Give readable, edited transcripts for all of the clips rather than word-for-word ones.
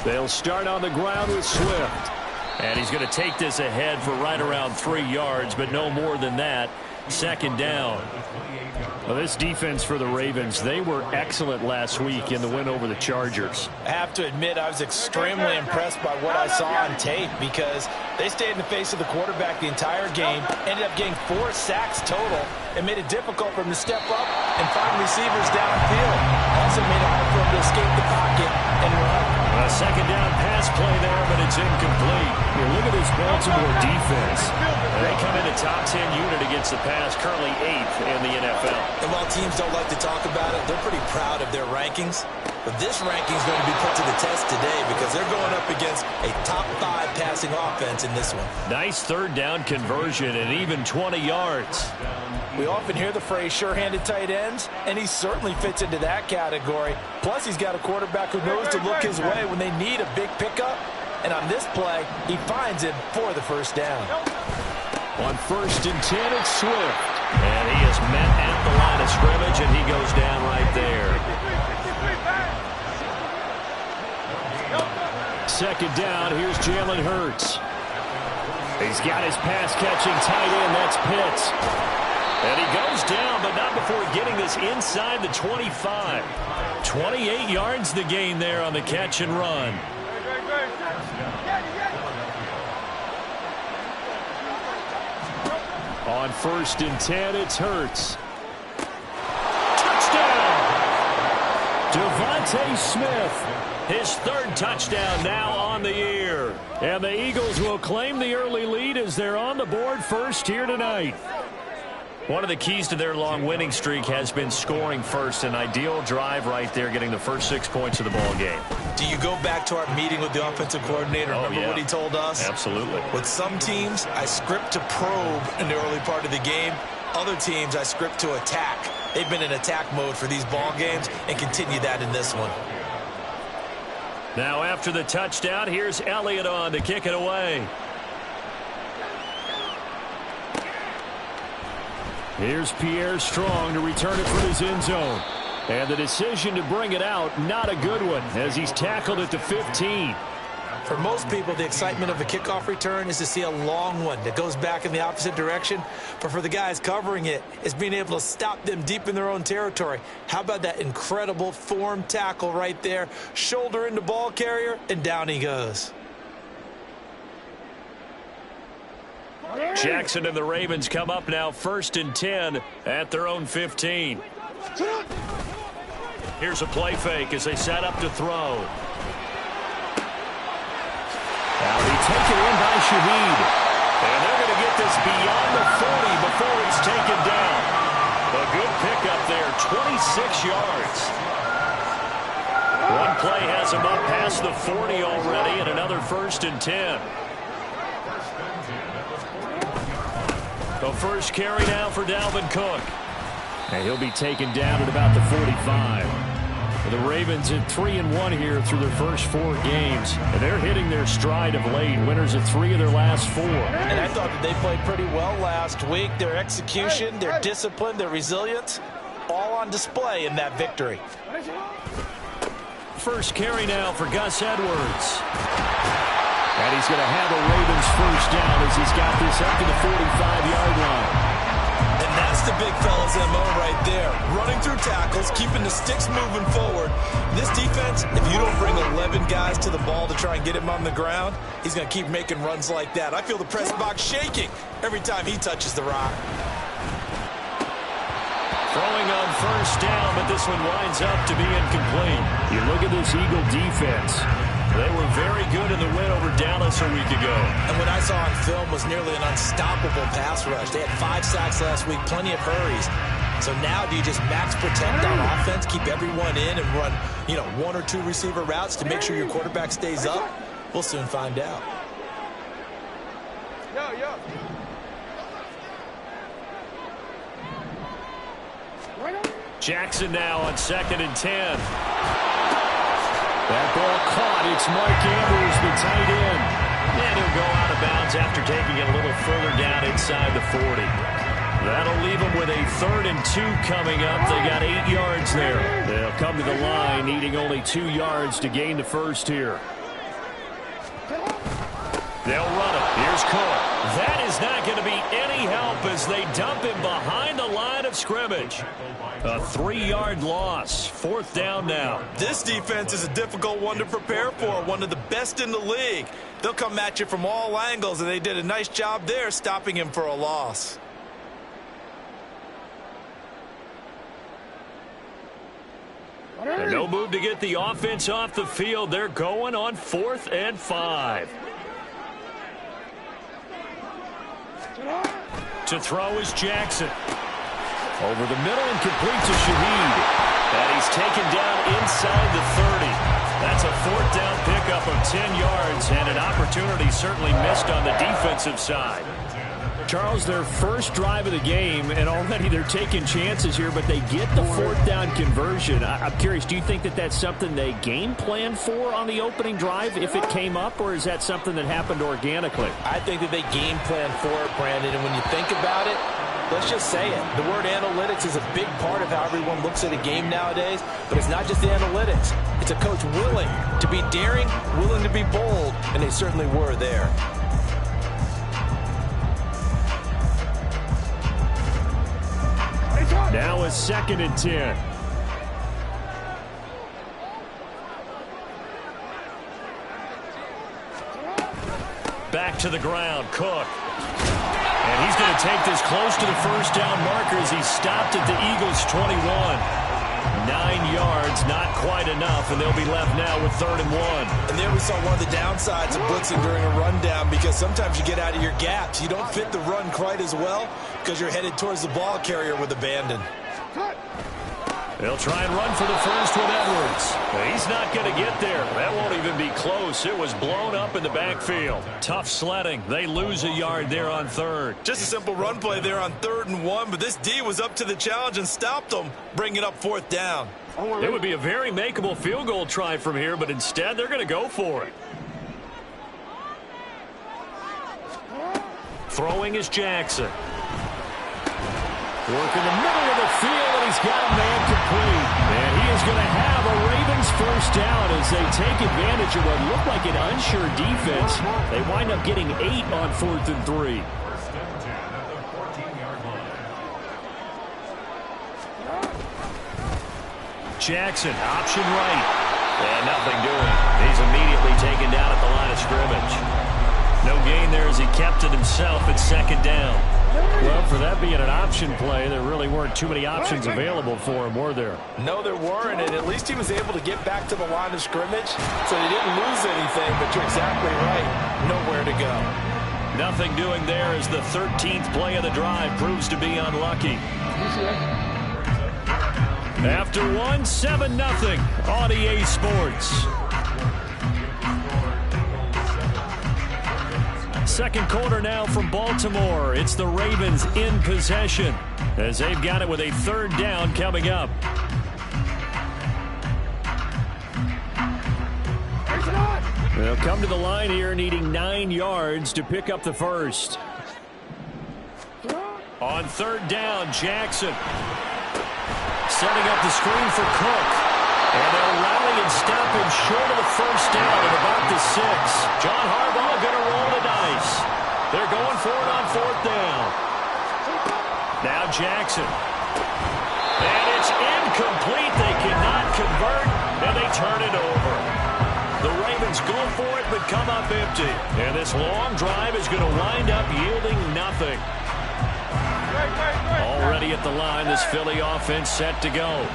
They'll start on the ground with Swift. And he's going to take this ahead for right around 3 yards, but no more than that. Second down. Well, this defense for the Ravens, they were excellent last week in the win over the Chargers. I have to admit, I was extremely impressed by what I saw on tape because they stayed in the face of the quarterback the entire game, ended up getting 4 sacks total, and made it difficult for him to step up and find receivers downfield. Also made it hard for him to escape the pocket and run. A second down pass play there, but it's incomplete. Here, look at this Baltimore defense. They come in a top 10 unit against the pass, currently 8th in the NFL. And while teams don't like to talk about it, they're pretty proud of their rankings. But this ranking is going to be put to the test today because they're going up against a top 5 passing offense in this one. Nice third down conversion and even 20 yards. We often hear the phrase sure-handed tight ends, and he certainly fits into that category. Plus, he's got a quarterback who knows to look his way when they need a big pickup. And on this play, he finds him for the first down. On 1st and 10, it's Swift. And he is met at the line of scrimmage, and he goes down right there. Second down, here's Jalen Hurts. He's got his pass-catching tight end, that's Pitts. And he goes down, but not before getting this inside the 25. 28 yards the gain there on the catch and run. On 1st and 10, it's Hurts. Touchdown! Devontae Smith. His 3rd touchdown now on the year. And the Eagles will claim the early lead as they're on the board first here tonight. One of the keys to their long winning streak has been scoring first. An ideal drive right there, getting the first 6 points of the ball game. Do you go back to our meeting with the offensive coordinator? Remember what he told us? Absolutely. With some teams, I script to probe in the early part of the game. Other teams, I script to attack. They've been in attack mode for these ball games and continue that in this one. Now after the touchdown, here's Elliott on to kick it away. Here's Pierre Strong to return it from his end zone. And the decision to bring it out, not a good one, as he's tackled at the 15. For most people, the excitement of a kickoff return is to see a long one that goes back in the opposite direction. But for the guys covering it, it's being able to stop them deep in their own territory. How about that incredible form tackle right there? Shoulder into ball carrier, and down he goes. Jackson and the Ravens come up now 1st and 10 at their own 15. Here's a play fake as they set up to throw. Now he taken in by Shaheed. And they're going to get this beyond the 40 before it's taken down. A good pickup there, 26 yards. One play has him up past the 40 already, and another 1st and 10. The first carry now for Dalvin Cook. And he'll be taken down at about the 45. The Ravens at 3-1 here through their first 4 games. And they're hitting their stride of late. Winners of 3 of their last 4. And I thought that they played pretty well last week. Their execution, their discipline, their resilience, all on display in that victory. First carry now for Gus Edwards. And he's going to have a Ravens first down as he's got this up to the 45-yard line. And that's the big fella's MO right there. Running through tackles, keeping the sticks moving forward. This defense, if you don't bring 11 guys to the ball to try and get him on the ground, he's going to keep making runs like that. I feel the press box shaking every time he touches the rock. Throwing on first down, but this one winds up to be incomplete. You look at this Eagle defense. They were very good in the win over Dallas a week ago. And what I saw on film was nearly an unstoppable pass rush. They had 5 sacks last week, plenty of hurries. So now do you just max protect on offense, keep everyone in and run, 1 or 2 receiver routes to make sure your quarterback stays up? We'll soon find out. Jackson now on 2nd and 10. That ball caught. It's Mark Andrews, the tight end. And he'll go out of bounds after taking it a little further down inside the 40. That'll leave them with a 3rd and 2 coming up. They got 8 yards there. They'll come to the line needing only 2 yards to gain the first here. They'll run it. Here's Cook. That is not going to be any help as they dump him behind the line of scrimmage. A 3-yard loss. 4th down now. This defense is a difficult one to prepare for, one of the best in the league. They'll come at you from all angles, and they did a nice job there stopping him for a loss. And no move to get the offense off the field. They're going on 4th and 5. To throw is Jackson. Over the middle and complete to Shaheed. And he's taken down inside the 30. That's a 4th down pickup of 10 yards and an opportunity certainly missed on the defensive side. Charles, their first drive of the game, and already they're taking chances here, but they get the 4th down conversion. I'm curious, do you think that that's something they game planned for on the opening drive if it came up, or is that something that happened organically? I think that they game planned for it, Brandon, and when you think about it, let's just say it. The word analytics is a big part of how everyone looks at a game nowadays, but it's not just the analytics. It's a coach willing to be daring, willing to be bold, and they certainly were there. Now a 2nd and 10. Back to the ground, Cook. And he's going to take this close to the 1st down marker as he's stopped at the Eagles' 21. 9 yards, not quite enough, and they'll be left now with 3rd and 1. And there we saw one of the downsides of blitzing during a rundown, because sometimes you get out of your gaps. You don't fit the run quite as well because you're headed towards the ball carrier with abandon. They'll try and run for the first with Edwards. He's not going to get there. That won't even be close. It was blown up in the backfield. Tough sledding. They lose a yard there on 3rd. Just a simple run play there on 3rd and 1, but this D was up to the challenge and stopped them, bringing up 4th down. It would be a very makeable field goal try from here, but instead they're going to go for it. Throwing is Jackson. Work in the middle of the field, and he's got a man complete. And he is going to have a Ravens 1st down as they take advantage of what looked like an unsure defense. They wind up getting 8 on 4th and 3. Jackson, option right. And nothing doing. He's immediately taken down at the line of scrimmage. No gain there as he kept it himself at 2nd down. Well, for that being an option play, there really weren't too many options available for him, were there? No, there weren't, and at least he was able to get back to the line of scrimmage, so he didn't lose anything, but you're exactly right. Nowhere to go. Nothing doing there as the 13th play of the drive proves to be unlucky. After 7-0 on EA Sports. Second quarter now from Baltimore. It's the Ravens in possession as they've got it with a 3rd down coming up. They'll come to the line here needing 9 yards to pick up the 1st. On 3rd down, Jackson setting up the screen for Cook. And they'll rally and stop him short of the 1st down at about the 6. John Harbaugh going to roll the dice. They're going for it on 4th down. Now Jackson. And it's incomplete. They cannot convert, and they turn it over. The Ravens go for it, but come up empty. And this long drive is going to wind up yielding nothing. Already at the line, this Philly offense set to go.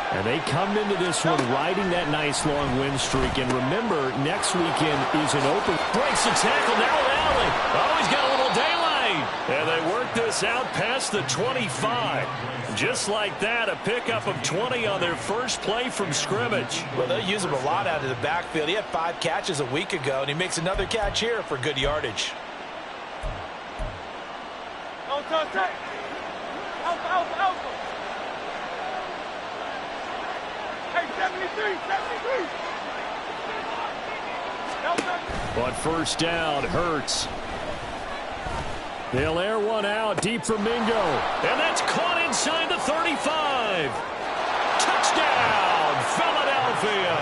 And they come into this one riding that nice long win streak. And remember, next weekend is an open. Breaks the tackle, now Allen. Oh, he's got a little daylight. And they work this out past the 25. Just like that, a pickup of 20 on their first play from scrimmage. Well, they'll use him a lot out of the backfield. He had 5 catches a week ago, and he makes another catch here for good yardage. But 1st down, Hurts. They'll air one out deep for Mingo. And that's caught inside the 35. Touchdown, Philadelphia.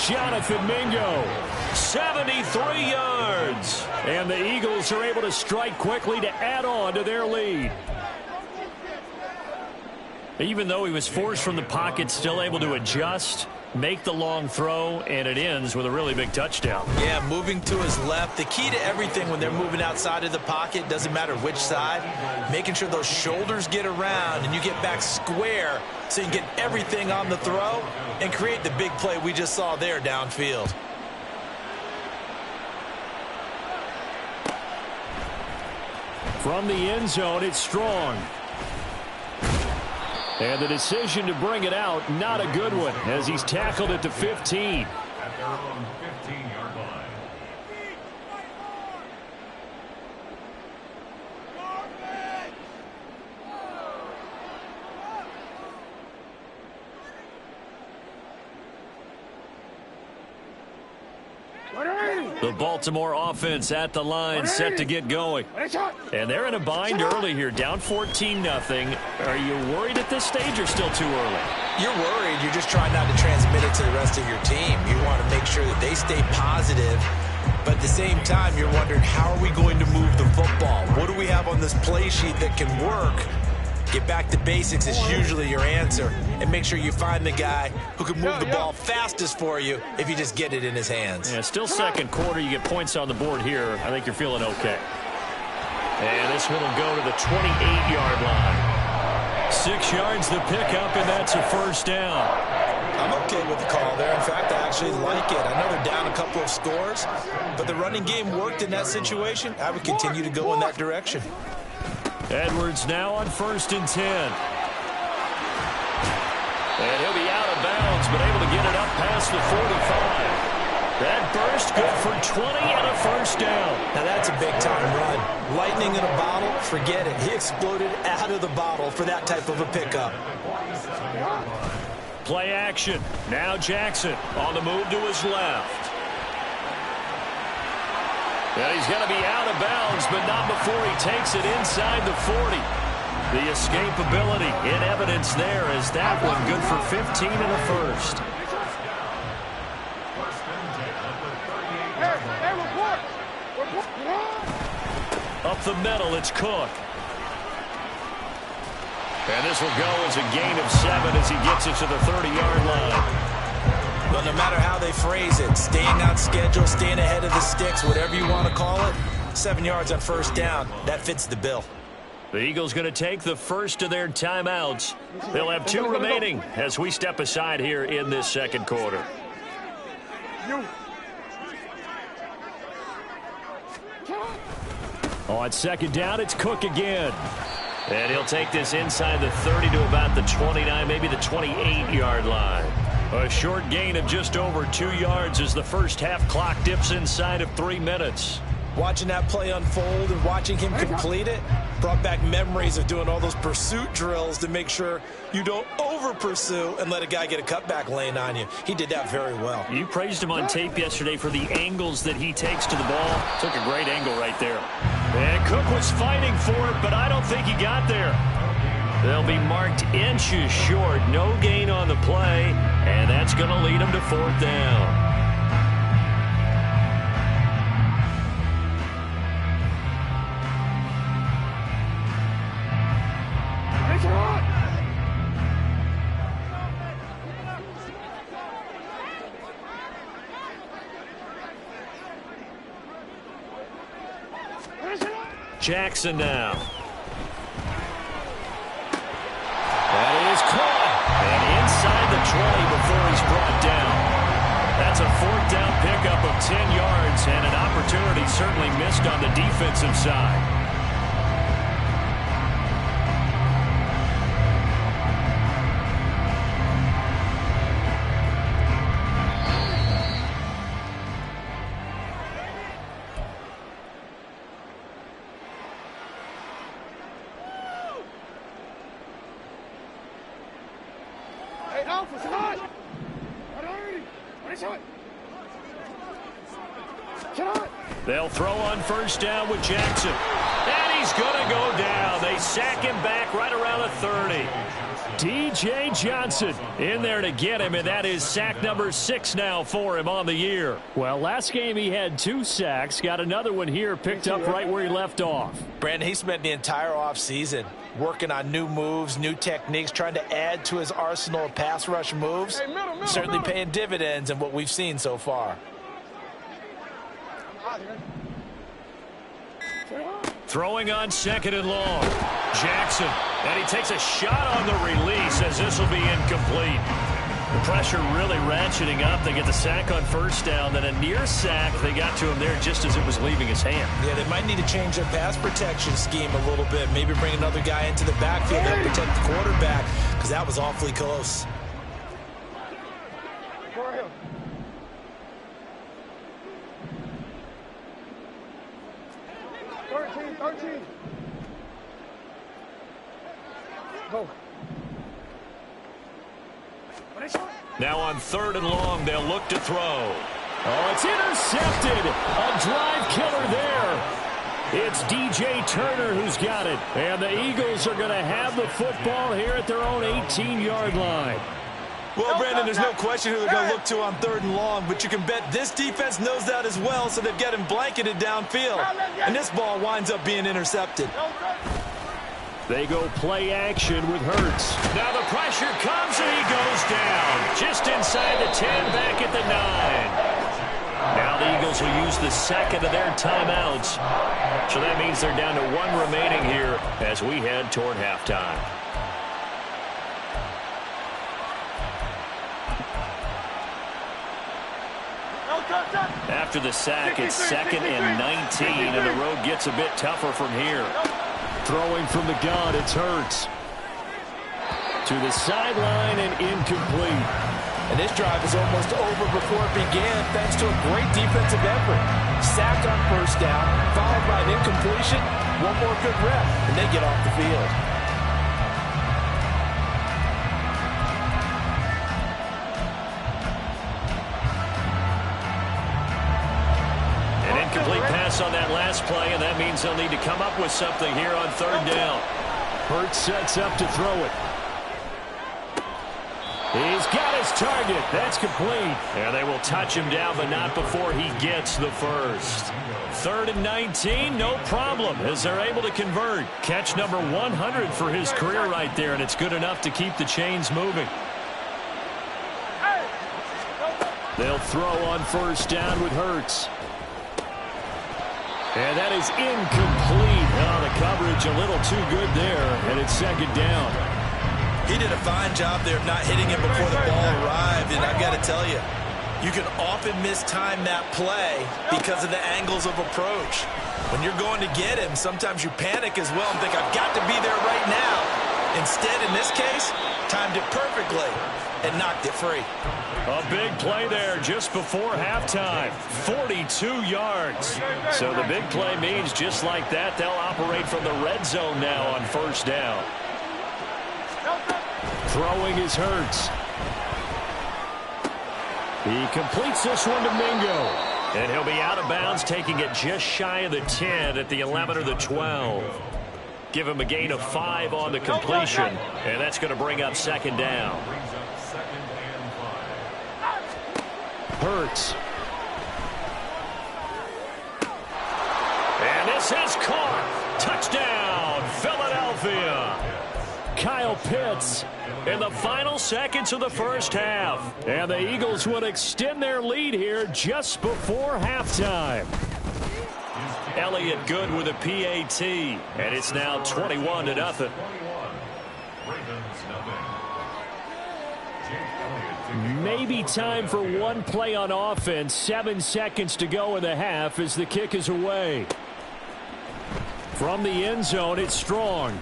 Jonathan Mingo. 73 yards. And the Eagles are able to strike quickly to add on to their lead. Even though he was forced from the pocket, still able to adjust, make the long throw, and it ends with a really big touchdown. Yeah, moving to his left. The key to everything when they're moving outside of the pocket, doesn't matter which side, making sure those shoulders get around and you get back square so you can get everything on the throw and create the big play we just saw there downfield. From the end zone, it's Strong. And the decision to bring it out, not a good one, as he's tackled at the 15. At their own 15-yard line. The Baltimore offense at the line, set to get going. And they're in a bind early here, down 14-0. Are you worried at this stage or still too early? You're worried. You're just trying not to transmit it to the rest of your team. You want to make sure that they stay positive. But at the same time, you're wondering, how are we going to move the football? What do we have on this play sheet that can work? Get back to basics is usually your answer. And make sure you find the guy who can move the ball fastest for you if you just get it in his hands. Yeah, still second quarter. You get points on the board here. I think you're feeling okay. And this one will go to the 28-yard line. 6 yards the pickup, and that's a first down. I'm okay with the call there. In fact, I actually like it. I know they're down a couple of scores, but the running game worked in that situation. I would continue to go in that direction. Edwards now on 1st and 10. And he'll be out of bounds, but able to get it up past the 45. That burst good for 20 and a first down. Now that's a big-time run. Lightning in a bottle, forget it. He exploded out of the bottle for that type of a pickup. Play action. Now Jackson on the move to his left. And he's going to be out of bounds, but not before he takes it inside the 40. The escapability in evidence there as that one good for 15 and a first. Up the middle, it's Cook. And this will go as a gain of 7 as he gets it to the 30-yard line. Well, no matter how they phrase it, staying on schedule, staying ahead of the sticks, whatever you want to call it, 7 yards on first down, that fits the bill. The Eagles going to take the first of their timeouts. They'll have 2 remaining as we step aside here in this second quarter. On second down, it's Cook again. And he'll take this inside the 30 to about the 29, maybe the 28-yard line. A short gain of just over 2 yards as the first half clock dips inside of 3 minutes. Watching that play unfold and watching him complete it brought back memories of doing all those pursuit drills to make sure you don't over-pursue and let a guy get a cutback lane on you. He did that very well. You praised him on tape yesterday for the angles that he takes to the ball. Took a great angle right there. And Cook was fighting for it, but I don't think he got there. They'll be marked inches short. No gain on the play, and that's going to lead them to 4th down. Jackson now. That is caught. And inside the 20 before he's brought down. That's a 4th down pickup of 10 yards and an opportunity certainly missed on the defensive side. They'll throw on first down with Jackson. And he's going to go down. They sack him back right around the 30. D.J. Johnson in there to get him, and that is sack number 6 now for him on the year. Well, last game he had 2 sacks. Got another one here, picked up right where he left off. Brandon, he spent the entire offseason working on new moves, new techniques, trying to add to his arsenal of pass rush moves. Certainly paying dividends in what we've seen so far. Throwing on 2nd and long. Jackson, and he takes a shot on the release as this will be incomplete. The pressure really ratcheting up. They get the sack on 1st down, then a near sack. They got to him there just as it was leaving his hand. Yeah, they might need to change their pass protection scheme a little bit. Maybe bring another guy into the backfield to protect the quarterback, because that was awfully close. Now on 3rd and long, they'll look to throw. Oh, it's intercepted. A drive killer there. It's D.J. Turner who's got it. And the Eagles are going to have the football here at their own 18-yard line. Well, Brandon, there's no question who they're going to look to on 3rd and long, but you can bet this defense knows that as well, so they've got him blanketed downfield. And this ball winds up being intercepted. They go play action with Hurts. Now the pressure comes and he goes down. Just inside the 10, back at the 9. Now the Eagles will use the 2nd of their timeouts. So that means they're down to 1 remaining here as we head toward halftime. After the sack, it's 2nd and 19, and the road gets a bit tougher from here. Throwing from the gun, it's Hurts. To the sideline and incomplete. And this drive is almost over before it began thanks to a great defensive effort. Sack on 1st down, followed by an incompletion. One more good rep, and they get off the field. Complete pass on that last play, and that means they'll need to come up with something here on 3rd down. Hurts sets up to throw it. He's got his target. That's complete. And they will touch him down, but not before he gets the 1st. 3rd and 19, no problem, as they're able to convert. Catch number 100 for his career right there, and it's good enough to keep the chains moving. They'll throw on 1st down with Hurts. And that is incomplete. Oh, the coverage a little too good there, and it's 2nd down. He did a fine job there of not hitting him before the ball arrived, and I've got to tell you, you can often mistime that play because of the angles of approach. When you're going to get him, sometimes you panic as well and think, I've got to be there right now. Instead, in this case, timed it perfectly and knocked it free. A big play there just before halftime. 42 yards. So the big play means just like that, they'll operate from the red zone now on 1st down. Throwing his Hurts. He completes this one to Mingo. And he'll be out of bounds, taking it just shy of the 10 at the 11 or the 12. Give him a gain of 5 on the completion, and that's going to bring up 2nd down. Hurts. And this is caught. Touchdown, Philadelphia. Kyle Pitts in the final seconds of the 1st half. And the Eagles would extend their lead here just before halftime. Elliott good with a PAT, and it's now 21-0. Maybe time for one play on offense. 7 seconds to go in the half as the kick is away. From the end zone, it's Strong.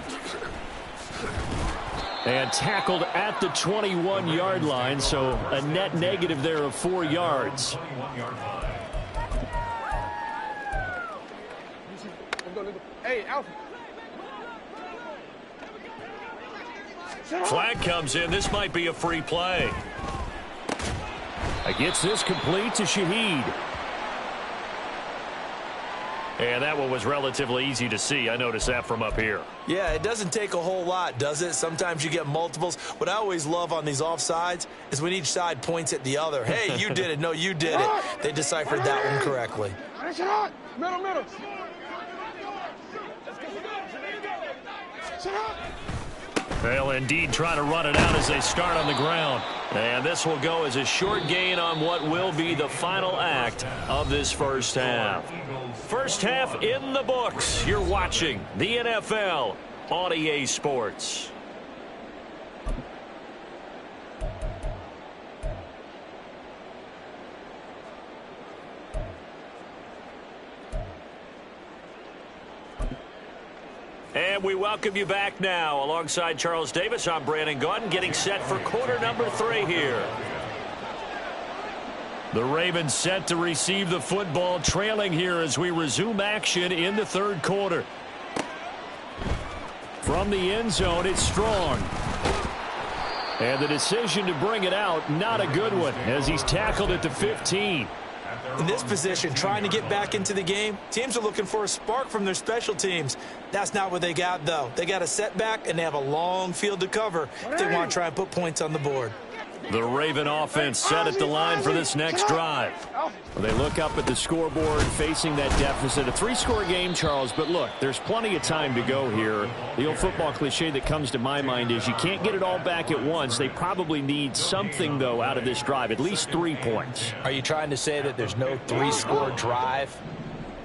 And tackled at the 21-yard line, so a net negative there of 4 yards. Hey, Alpha. Flag comes in. This might be a free play. Gets this complete to Shaheed. And that one was relatively easy to see. I noticed that from up here. Yeah, it doesn't take a whole lot, does it? Sometimes you get multiples. What I always love on these offsides is when each side points at the other. Hey, you did it. No, you did it. They deciphered that one correctly. Middle. They'll indeed try to run it out as they start on the ground. And this will go as a short gain on what will be the final act of this first half. First half in the books. You're watching the NFL on EA Sports. And we welcome you back now. Alongside Charles Davis, I'm Brandon Gaudin, getting set for quarter number 3 here. The Ravens set to receive the football, trailing here as we resume action in the third quarter. From the end zone, it's Strong. And the decision to bring it out, not a good one, as he's tackled at the 15. In this position, trying to get back into the game, teams are looking for a spark from their special teams. That's not what they got, though. They got a setback, and they have a long field to cover if they want to try and put points on the board. The Raven offense set at the line for this next drive. They look up at the scoreboard facing that deficit. A 3-score game, Charles, but look, there's plenty of time to go here. The old football cliche that comes to my mind is you can't get it all back at once. They probably need something, though, out of this drive, at least 3 points. Are you trying to say that there's no 3-score drive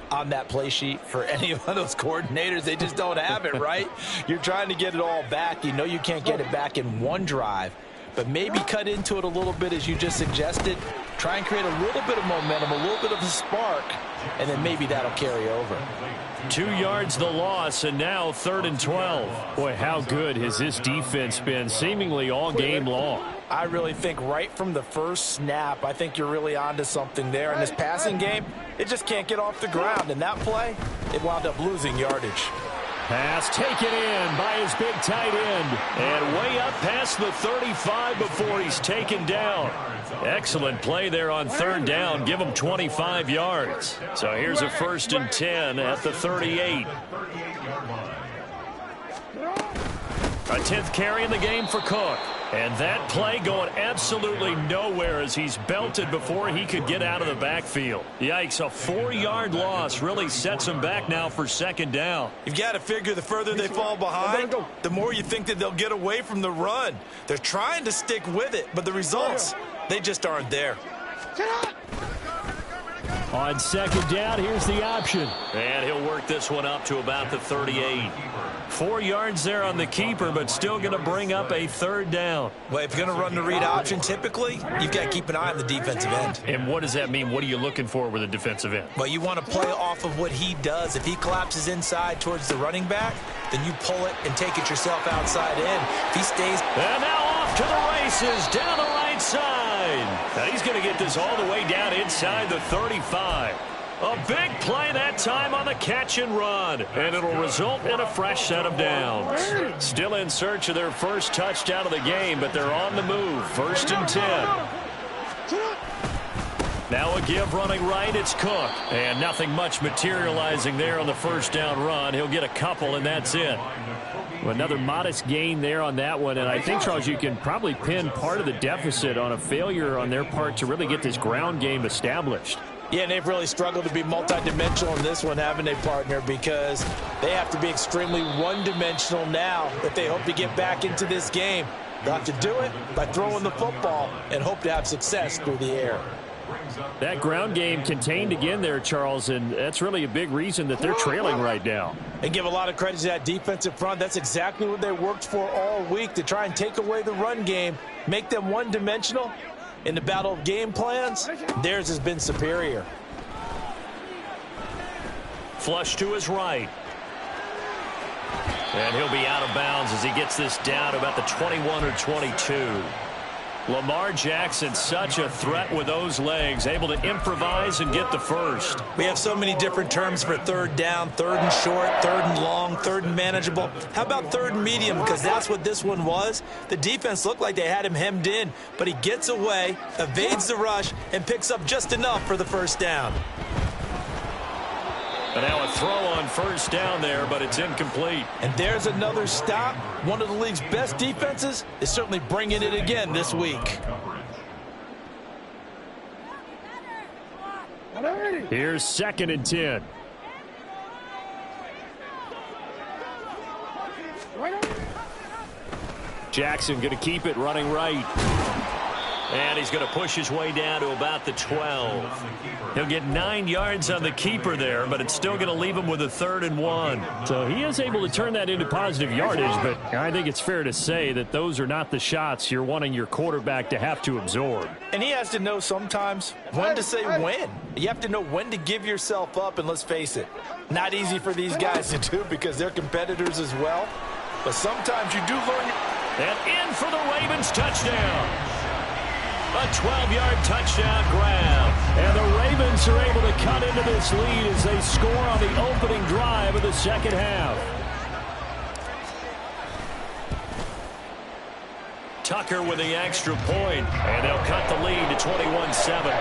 on that play sheet for any of those coordinators? They just don't have it, right? You're trying to get it all back. You know you can't get it back in one drive. But maybe cut into it a little bit as you just suggested. Try and create a little bit of momentum, a little bit of a spark, and then maybe that'll carry over. 2 yards the loss, and now 3rd and 12. Boy, how good has this defense been seemingly all game long? I really think right from the first snap, I think you're really onto something there. In this passing game, it just can't get off the ground. In that play, it wound up losing yardage. Pass taken in by his big tight end. And way up past the 35 before he's taken down. Excellent play there on 3rd down. Give him 25 yards. So here's a 1st and 10 at the 38. A 10th carry in the game for Cook. And that play going absolutely nowhere as he's belted before he could get out of the backfield. Yikes, a 4-yard loss really sets him back now for 2nd down. You've got to figure the further they fall behind, the more you think that they'll get away from the run. They're trying to stick with it, but the results, they just aren't there. On 2nd down, here's the option. And he'll work this one up to about the 38. 4 yards there on the keeper, but still going to bring up a 3rd down. Well, if you're going to run the read option, typically, you've got to keep an eye on the defensive end. And what does that mean? What are you looking for with a defensive end? Well, you want to play off of what he does. If he collapses inside towards the running back, then you pull it and take it yourself outside in. If he stays... And now off to the races down the right side. Now he's going to get this all the way down inside the 35. A big play that time on the catch and run. And it'll result in a fresh set of downs. Still in search of their first touchdown of the game, but they're on the move. 1st and 10. Now a give running right, it's Cook. And nothing much materializing there on the 1st down run. He'll get a couple, and that's it. Well, another modest gain there on that one. And I think, Charles, you can probably pin part of the deficit on a failure on their part to really get this ground game established. Yeah, and they've really struggled to be multidimensional in this one, haven't they, partner? Because they have to be extremely one-dimensional now if they hope to get back into this game. They'll have to do it by throwing the football and hope to have success through the air. That ground game contained again there, Charles, and that's really a big reason that they're trailing right now. And give a lot of credit to that defensive front. That's exactly what they worked for all week, to try and take away the run game, make them one-dimensional. In the battle of game plans, theirs has been superior. Flush to his right. And he'll be out of bounds as he gets this down to about the 21 or 22. Lamar Jackson, such a threat with those legs, able to improvise and get the first. We have so many different terms for 3rd down, 3rd and short, 3rd and long, 3rd and manageable. How about 3rd and medium? Because that's what this one was. The defense looked like they had him hemmed in, but he gets away, evades the rush, and picks up just enough for the 1st down. And now a throw on first down there, but it's incomplete. And there's another stop. One of the league's best defenses is certainly bringing it again this week. Here's 2nd and 10. Jackson going to keep it running right. And he's going to push his way down to about the 12. He'll get 9 yards on the keeper there, but it's still going to leave him with a 3rd and 1. So he is able to turn that into positive yardage, but I think it's fair to say that those are not the shots you're wanting your quarterback to have to absorb. And he has to know sometimes when to say when. You have to know when to give yourself up, and let's face it, not easy for these guys to do because they're competitors as well. But sometimes you do learn. And in for the Ravens touchdown. A 12-yard touchdown grab. And the Ravens are able to cut into this lead as they score on the opening drive of the second half. Tucker with the extra point, and they'll cut the lead to 21-7.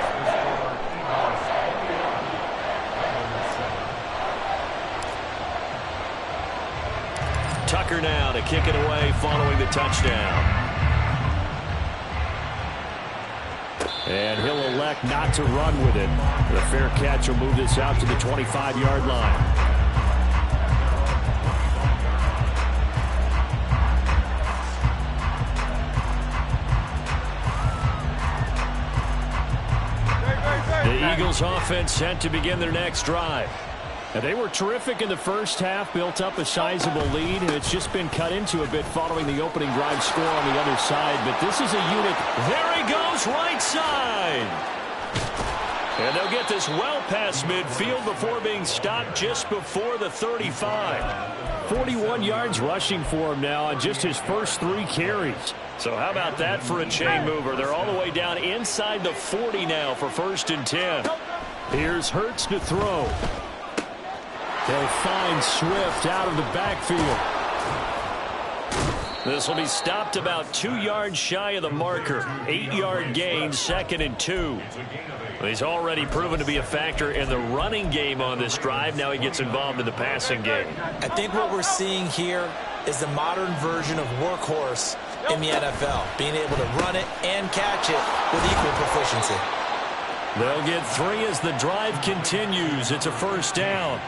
Tucker now to kick it away following the touchdown. And he'll elect not to run with it. The fair catch will move this out to the 25-yard line. The Eagles offense set to begin their next drive. And they were terrific in the first half, built up a sizable lead, and it's just been cut into a bit following the opening drive score on the other side. But this is a unit. There he goes, right side. And they'll get this well past midfield before being stopped just before the 35. 41 yards rushing for him now on just his first 3 carries. So how about that for a chain mover? They're all the way down inside the 40 now for 1st and 10. Here's Hurts to throw. They'll find Swift out of the backfield. This will be stopped about 2 yards shy of the marker. 8-yard gain, 2nd and 2. He's already proven to be a factor in the running game on this drive. Now he gets involved in the passing game. I think what we're seeing here is the modern version of workhorse in the NFL, being able to run it and catch it with equal proficiency. They'll get 3 as the drive continues. It's a 1st down.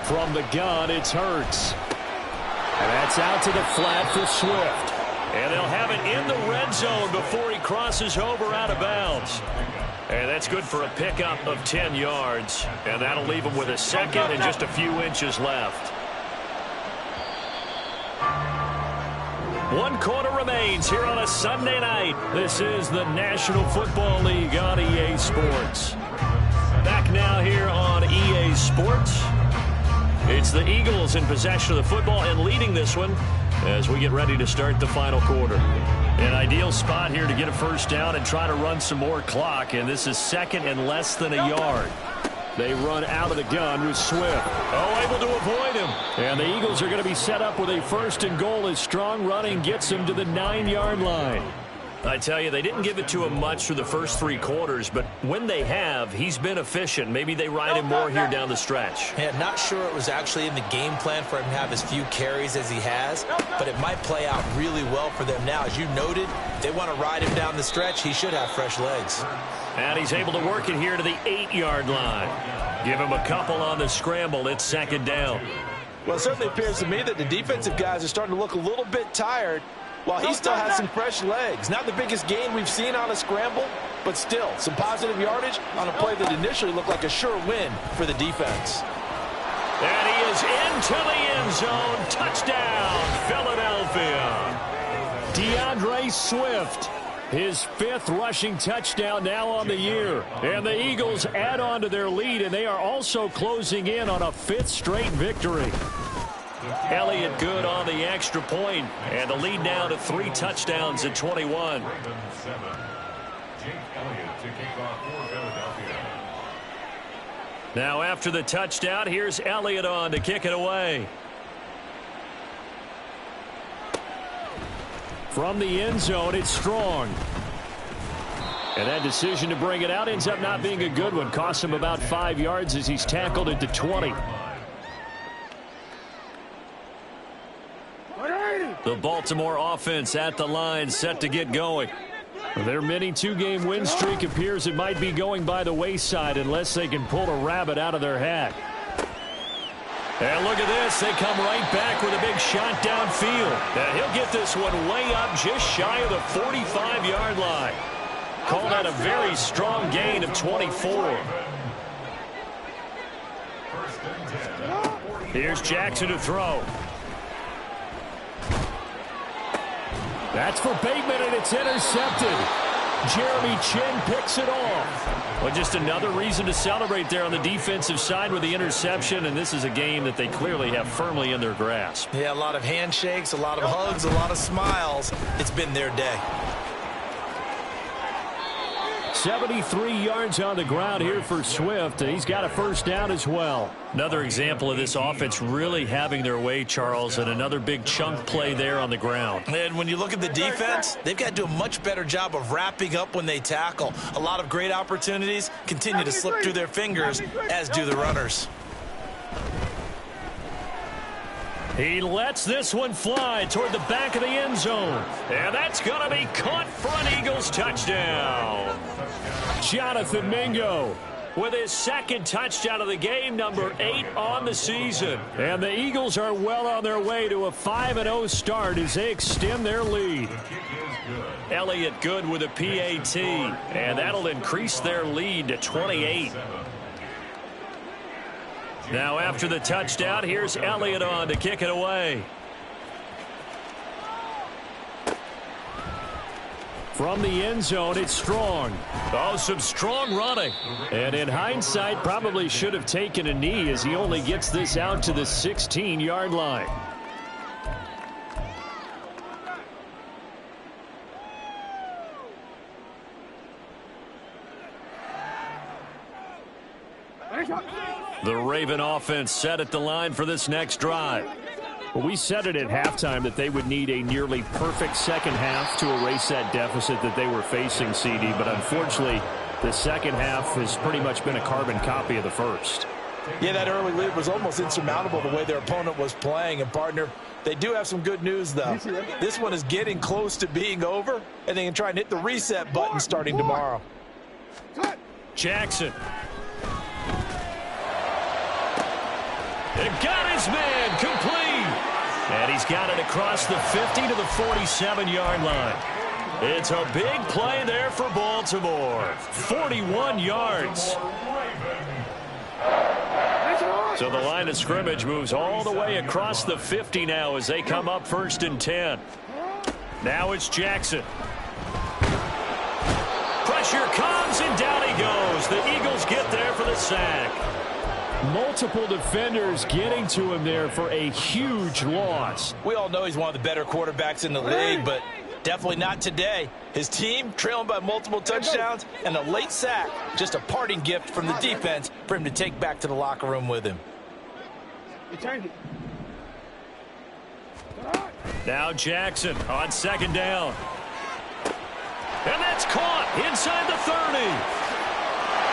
From the gun, it's Hurts. And that's out to the flat for Swift. And they'll have it in the red zone before he crosses over out of bounds. And that's good for a pickup of 10 yards. And that'll leave him with a 2nd and just a few inches left. 1 quarter remains here on a Sunday night. This is the National Football League on EA Sports. Back now here on EA Sports. It's the Eagles in possession of the football and leading this one as we get ready to start the final quarter. An ideal spot here to get a 1st down and try to run some more clock, and this is 2nd and less than a yard. They run out of the gun with Swift. Oh, able to avoid him. And the Eagles are going to be set up with a 1st and goal as strong running gets them to the 9-yard line. I tell you, they didn't give it to him much for the first 3 quarters, but when they have, he's been efficient. Maybe they ride him more here down the stretch. Yeah, not sure it was actually in the game plan for him to have as few carries as he has, but it might play out really well for them now. As you noted, if they want to ride him down the stretch, he should have fresh legs. And he's able to work it here to the 8-yard line. Give him a couple on the scramble. It's 2nd down. Well, it certainly appears to me that the defensive guys are starting to look a little bit tired, while he still has some fresh legs. Not the biggest gain we've seen on a scramble, but still some positive yardage on a play that initially looked like a sure win for the defense. And he is into the end zone. Touchdown, Philadelphia. DeAndre Swift, his 5th rushing touchdown now on the year. And the Eagles add on to their lead, and they are also closing in on a 5th straight victory. Elliott good on the extra point, and the lead now to 3 touchdowns at 21. Now after the touchdown, here's Elliott on to kick it away. From the end zone, it's Strong. And that decision to bring it out ends up not being a good one. Costs him about 5 yards as he's tackled at the 20. The Baltimore offense at the line, set to get going. Their mini two-game win streak appears it might be going by the wayside unless they can pull a rabbit out of their hat. And look at this. They come right back with a big shot downfield. And he'll get this one way up just shy of the 45-yard line. Call that a very strong gain of 24. Here's Jackson to throw. That's for Bateman, and it's intercepted. Jeremy Chin picks it off. Well, just another reason to celebrate there on the defensive side with the interception, and this is a game that they clearly have firmly in their grasp. Yeah, a lot of handshakes, a lot of hugs, a lot of smiles. It's been their day. 73 yards on the ground here for Swift. He's got a first down as well. Another example of this offense really having their way, Charles, and another big chunk play there on the ground. And when you look at the defense, they've got to do a much better job of wrapping up when they tackle. A lot of great opportunities continue to slip through their fingers, as do the runners. He lets this one fly toward the back of the end zone. And that's going to be caught for an Eagles touchdown. Jonathan Mingo with his second touchdown of the game, number 8 on the season. And the Eagles are well on their way to a 5-0 start as they extend their lead. Elliott Good with a PAT, and that'll increase their lead to 28. Now after the touchdown, here's Elliott on to kick it away. From the end zone, it's Strong. Oh, some strong running. And in hindsight, probably should have taken a knee as he only gets this out to the 16-yard line. The Raven offense set at the line for this next drive. Well, we said it at halftime that they would need a nearly perfect second half to erase that deficit that they were facing, CD. But unfortunately, the second half has pretty much been a carbon copy of the first. Yeah, that early lead was almost insurmountable the way their opponent was playing. And, partner, they do have some good news, though. This one is getting close to being over, and they can try and hit the reset button starting tomorrow. Jackson. And got his man complete. And he's got it across the 50 to the 47-yard line. It's a big play there for Baltimore. 41 yards. So the line of scrimmage moves all the way across the 50 now as they come up 1st and 10. Now it's Jackson. Pressure comes and down he goes. The Eagles get there for the sack. Multiple defenders getting to him there for a huge loss. We all know he's one of the better quarterbacks in the league, but definitely not today. His team trailing by multiple touchdowns and a late sack. Just a parting gift from the defense for him to take back to the locker room with him. Now Jackson on 2nd down. And that's caught inside the 30.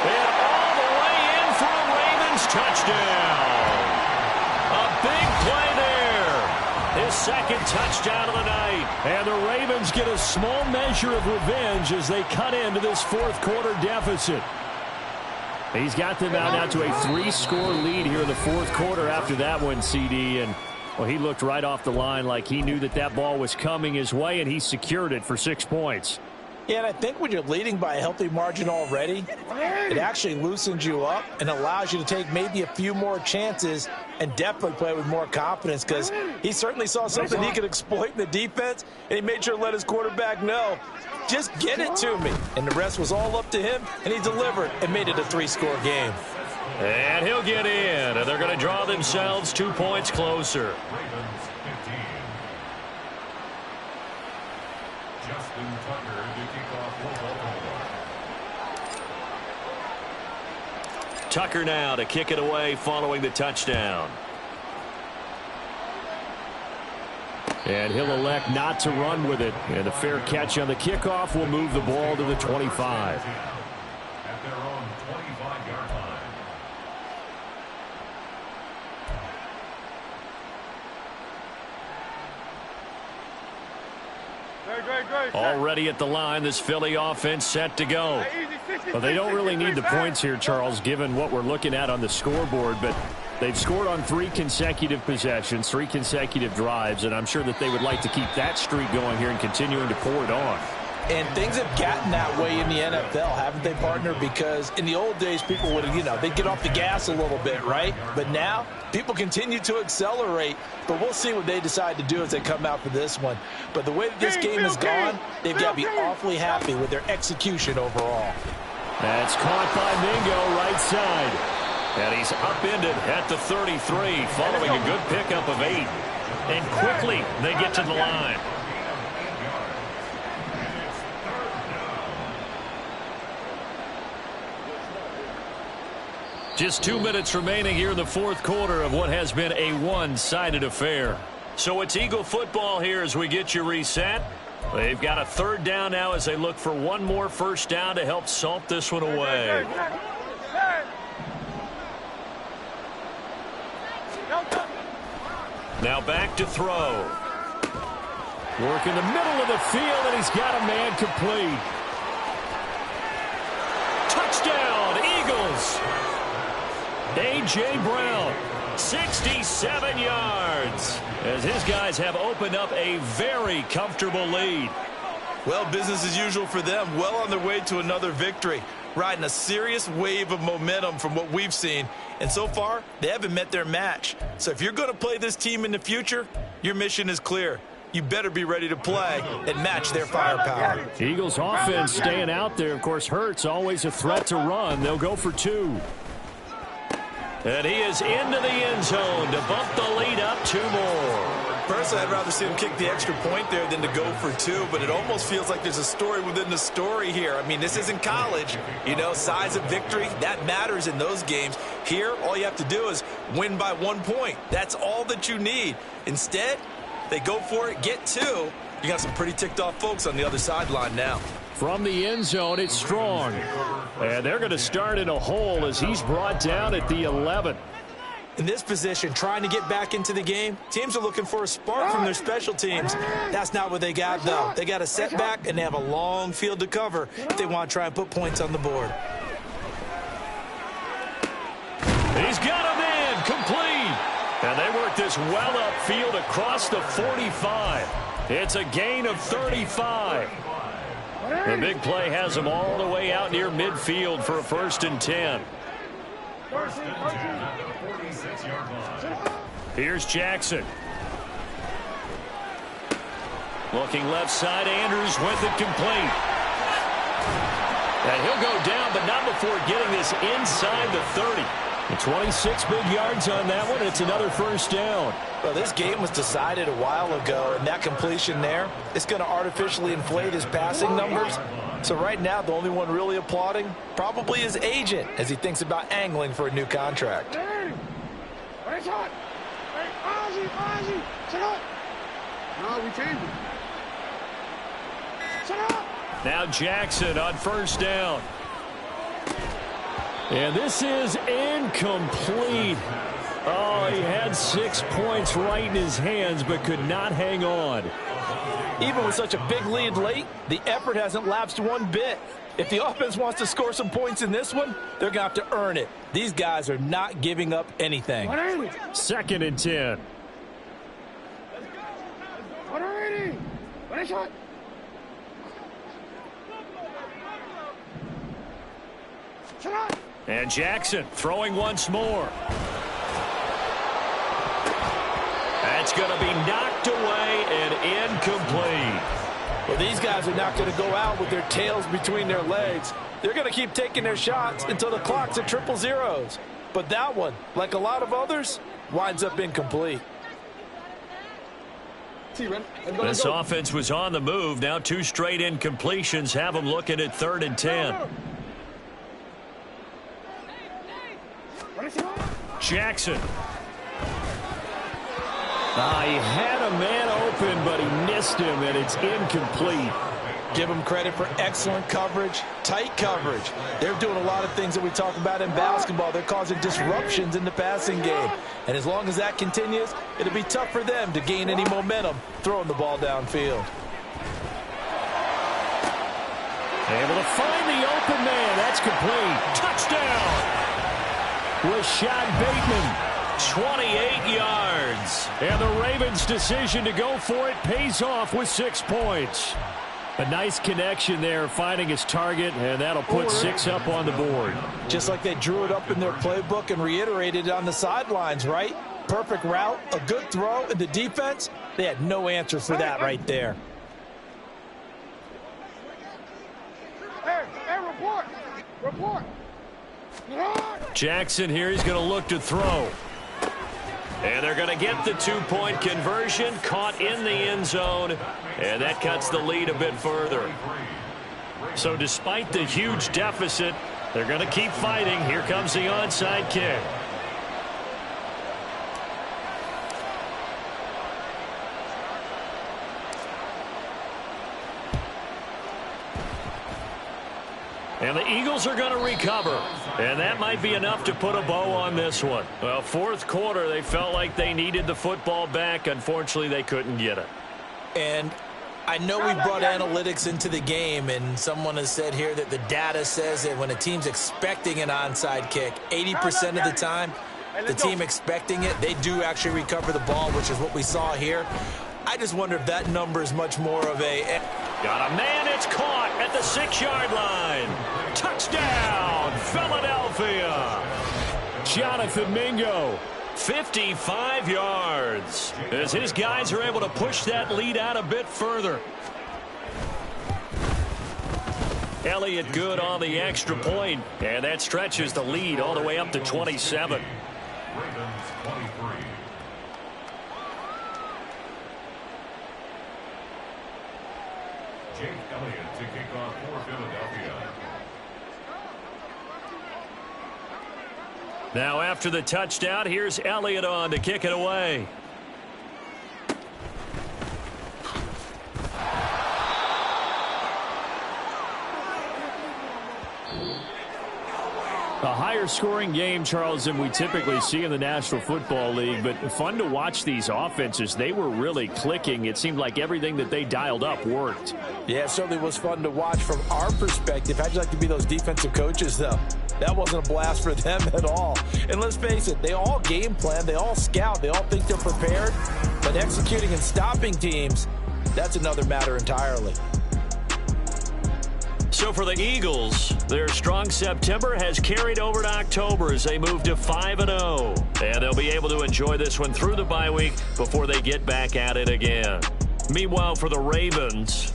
And all the way in for a Ravens touchdown. A big play there. His second touchdown of the night. And the Ravens get a small measure of revenge as they cut into this 4th quarter deficit. He's got them out now to a 3-score lead here in the 4th quarter after that one, CD. And, well, he looked right off the line like he knew that that ball was coming his way, and he secured it for 6 points. Yeah, and I think when you're leading by a healthy margin already, it actually loosens you up and allows you to take maybe a few more chances and definitely play with more confidence, because he certainly saw something he could exploit in the defense, and he made sure to let his quarterback know, just get it to me. And the rest was all up to him, and he delivered and made it a 3-score game. And he'll get in, and they're going to draw themselves 2 points closer. Tucker now to kick it away following the touchdown. And he'll elect not to run with it. And the fair catch on the kickoff will move the ball to the 25. At their own 25-yard line. Already at the line, this Philly offense set to go. Well, they don't really need the points here, Charles, given what we're looking at on the scoreboard, but they've scored on 3 consecutive possessions, 3 consecutive drives, and I'm sure that they would like to keep that streak going here and continuing to pour it on. And things have gotten that way in the NFL, haven't they, partner? Because in the old days, people would, they'd get off the gas a little bit, right? But now, people continue to accelerate. But we'll see what they decide to do as they come out for this one. But the way that this game has gone, they've got to be awfully happy with their execution overall. That's caught by Mingo, right side. And he's upended at the 33, following a good pickup of 8. And quickly, they get to the line. Just 2 minutes remaining here in the fourth quarter of what has been a one-sided affair. So it's Eagle football here as we get you reset. They've got a 3rd down now as they look for one more first down to help salt this one away. Now back to throw. Work in the middle of the field, and he's got a man complete. Touchdown, Eagles! A.J. Brown, 67 yards, as his guys have opened up a very comfortable lead. Well, business as usual for them, well on their way to another victory, riding a serious wave of momentum from what we've seen. And so far, they haven't met their match. So if you're going to play this team in the future, your mission is clear. You better be ready to play and match their firepower. Eagles offense staying out there. Of course, Hurts always a threat to run. They'll go for 2. And he is into the end zone to bump the lead up 2 more. Personally, I'd rather see him kick the extra point there than to go for 2, but it almost feels like there's a story within the story here. I mean, this isn't college. Size of victory, that matters in those games. Here, all you have to do is win by 1 point. That's all that you need. Instead, they go for it, get 2. You got some pretty ticked off folks on the other sideline now. From the end zone, it's Strong. And they're going to start in a hole as he's brought down at the 11. In this position, trying to get back into the game, teams are looking for a spark from their special teams. That's not what they got, though. They got a setback, and they have a long field to cover if they want to try and put points on the board. He's got him in, complete. And they work this well upfield across the 45. It's a gain of 35. The big play has them all the way out near midfield for a 1st and 10. Here's Jackson. Looking left side, Andrews with it complete. And he'll go down, but not before getting this inside the 30. 26 big yards on that one. It's another 1st down. Well, this game was decided a while ago, and that completion there is going to artificially inflate his passing numbers. So right now, the only one really applauding probably his agent as he thinks about angling for a new contract. Now Jackson on 1st down. And this is incomplete. Oh, he had 6 points right in his hands, but could not hang on. Even with such a big lead late, the effort hasn't lapsed one bit. If the offense wants to score some points in this one, they're going to have to earn it. These guys are not giving up anything. 2nd and 10. And Jackson throwing once more. That's going to be knocked away and incomplete. Well, these guys are not going to go out with their tails between their legs. They're going to keep taking their shots until the clock's at 000. But that one, like a lot of others, winds up incomplete. This offense was on the move. Now 2 straight incompletions have them looking at 3rd and 10. Jackson. He had a man open, but he missed him, and it's incomplete. Give them credit for excellent coverage, tight coverage. They're doing a lot of things that we talk about in basketball. They're causing disruptions in the passing game. And as long as that continues, it'll be tough for them to gain any momentum throwing the ball downfield. Able to find the open man. That's complete. Touchdown. Rashad Bateman, 28 yards. And the Ravens' decision to go for it pays off with 6 points. A nice connection there, finding his target, and that'll put 6 up on the board. Just like they drew it up in their playbook and reiterated it on the sidelines, right? Perfect route, a good throw, and the defense, they had no answer for that right there. Hey, report. Jackson here, he's going to look to throw. And they're going to get the 2-point conversion, caught in the end zone, and that cuts the lead a bit further. So despite the huge deficit, they're going to keep fighting. Here comes the onside kick. And the Eagles are going to recover. And that might be enough to put a bow on this one. Well, fourth quarter, they felt like they needed the football back. Unfortunately, they couldn't get it. And I know we brought analytics into the game, and someone has said here that the data says that when a team's expecting an onside kick, 80% of the time, the team expecting it, they do actually recover the ball, which is what we saw here. I just wonder if that number is much more of a... Got a man, it's caught at the 6-yard line. Touchdown, Philadelphia. Jonathan Mingo, 55 yards. As his guys are able to push that lead out a bit further. Elliott good on the extra point, and that stretches the lead all the way up to 27. Jake Elliott to kick off for Philadelphia. Now after the touchdown, here's Elliott on to kick it away. A higher scoring game, Charles, than we typically see in the National Football League, but fun to watch these offenses. They were really clicking. It seemed like everything that they dialed up worked. Yeah, it certainly was fun to watch from our perspective. How'd you like to be those defensive coaches, though? That wasn't a blast for them at all. And let's face it, they all game plan, they all scout, they all think they're prepared, but executing and stopping teams, that's another matter entirely. So for the Eagles, their strong September has carried over to October as they move to 5-0. And they'll be able to enjoy this one through the bye week before they get back at it again. Meanwhile, for the Ravens,